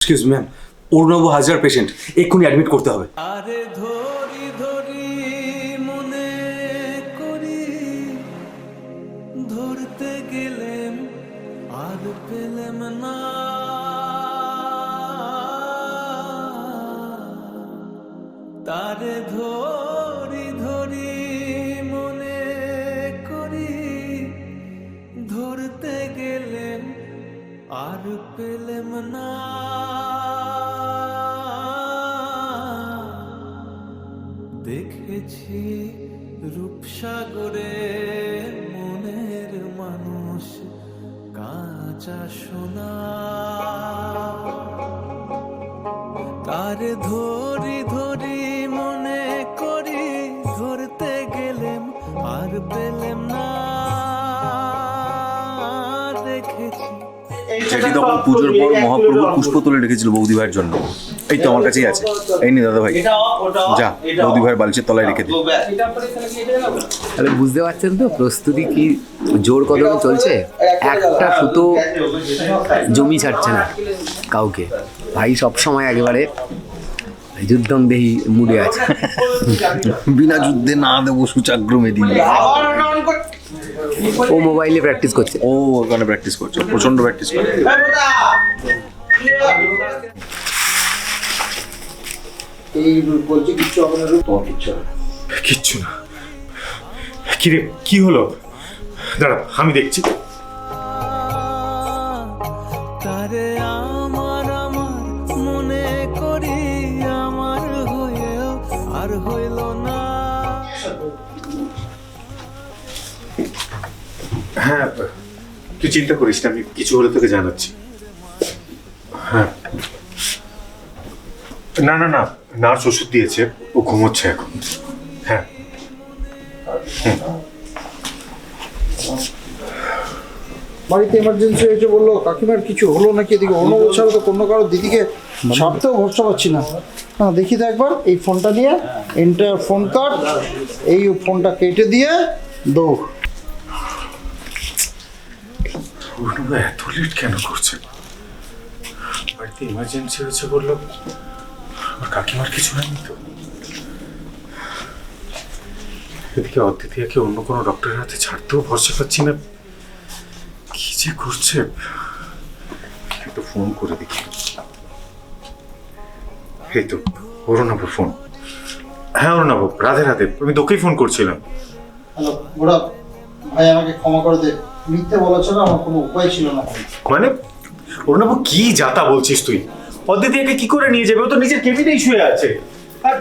Excuse ma'am, Arunava হাজার patient, এক্ষুনি admit করতে হবে। আরে ধরি ধরি মনে করি, ধরতে গেলেম আর পেলেম না। তারে ধরি ধরি মনে করি, ধরতে গেলেম আর পেলেম না। দেখেছি রূপসাগরে মনের মানুষ কাঁচা সোনা। তারে ধরি ধরি মনে করি, ধরতে গেলেম আর পেলেম না। দেখেছি সেটি তখন পুজোর পর মহাপ্রভু পুষ্প তুলে রেখেছিল বৌদি ভাইয়ের জন্য। এই তো আমার কাছেই আছে, এই নি দাদা ভাই, যা বৌদি ভাইয়ের বালিশের তলায় রেখে দিই। তাহলে বুঝতে পারছেন তো প্রস্তুতি কি জোর কদমে চলছে। একটা সুতো জমি ছাড়ছে না কাউকে। ভাই সবসময় একেবারে যুদ্ধম দেহি মুডে আছে। বিনা যুদ্ধে না দেবো সুচাগ্র মেদিনী। ও মোবাইলে প্র্যাকটিস করছে। ও ওখানে প্র্যাকটিস করছে, প্রচন্ড প্র্যাকটিস করে। কিচ্ছু না। কিরে কি হলো? দাঁড়া আমি দেখছি। তারে আমার আমার মনে করি, আমার হয়েও আর হইল না। হ্যাঁ তুই চিন্তা করিস না, আমি কিছু হলে তোকে জানাচ্ছি। হ্যাঁ না না না, নার্স ওষুধ দিয়েছে, ও ঘুমোচ্ছে এখন। হ্যাঁ বাড়িতে এমার্জেন্সি হয়েছে বললো, কাকিমার কিছু হলো নাকি? এদিকে অর্ণব ছাড়া তো কোনো কারো দিদিকে ছাড়তেও ভরসা পাচ্ছি না। হ্যাঁ দেখি তো একবার এই ফোনটা নিয়ে, এন্টার ফোন কার্ড, এই ফোনটা কেটে দিয়ে দৌড়। অর্ণব এত লেট কেন করছে? বাড়িতে ইমার্জেন্সি হয়েছে বললো, আমার কাকিমার কিছু হয়নি তো? এদিকে অদ্বিতীয়াকে অন্য কোনো ডক্টরের হাতে ছাড়তেও ভরসা পাচ্ছি না। কি যে করছে, একটু ফোন করে দেখি। এই তো অরুণাভ ফোন। হ্যাঁ অরুণাভ, রাধে রাধে, আমি তোকেই ফোন করছিলাম। হ্যালো ওরা, ভাই আমাকে ক্ষমা করে দে, মিথ্যে বলা ছাড়া আমার কোনো উপায় ছিল না। মানে অরুণাভ কি যাতা বলছিস তুই? অদ্বিতীয়াকে কি করে নিয়ে যাবে? ও তো নিজের কেবিনেই শুয়ে আছে। আর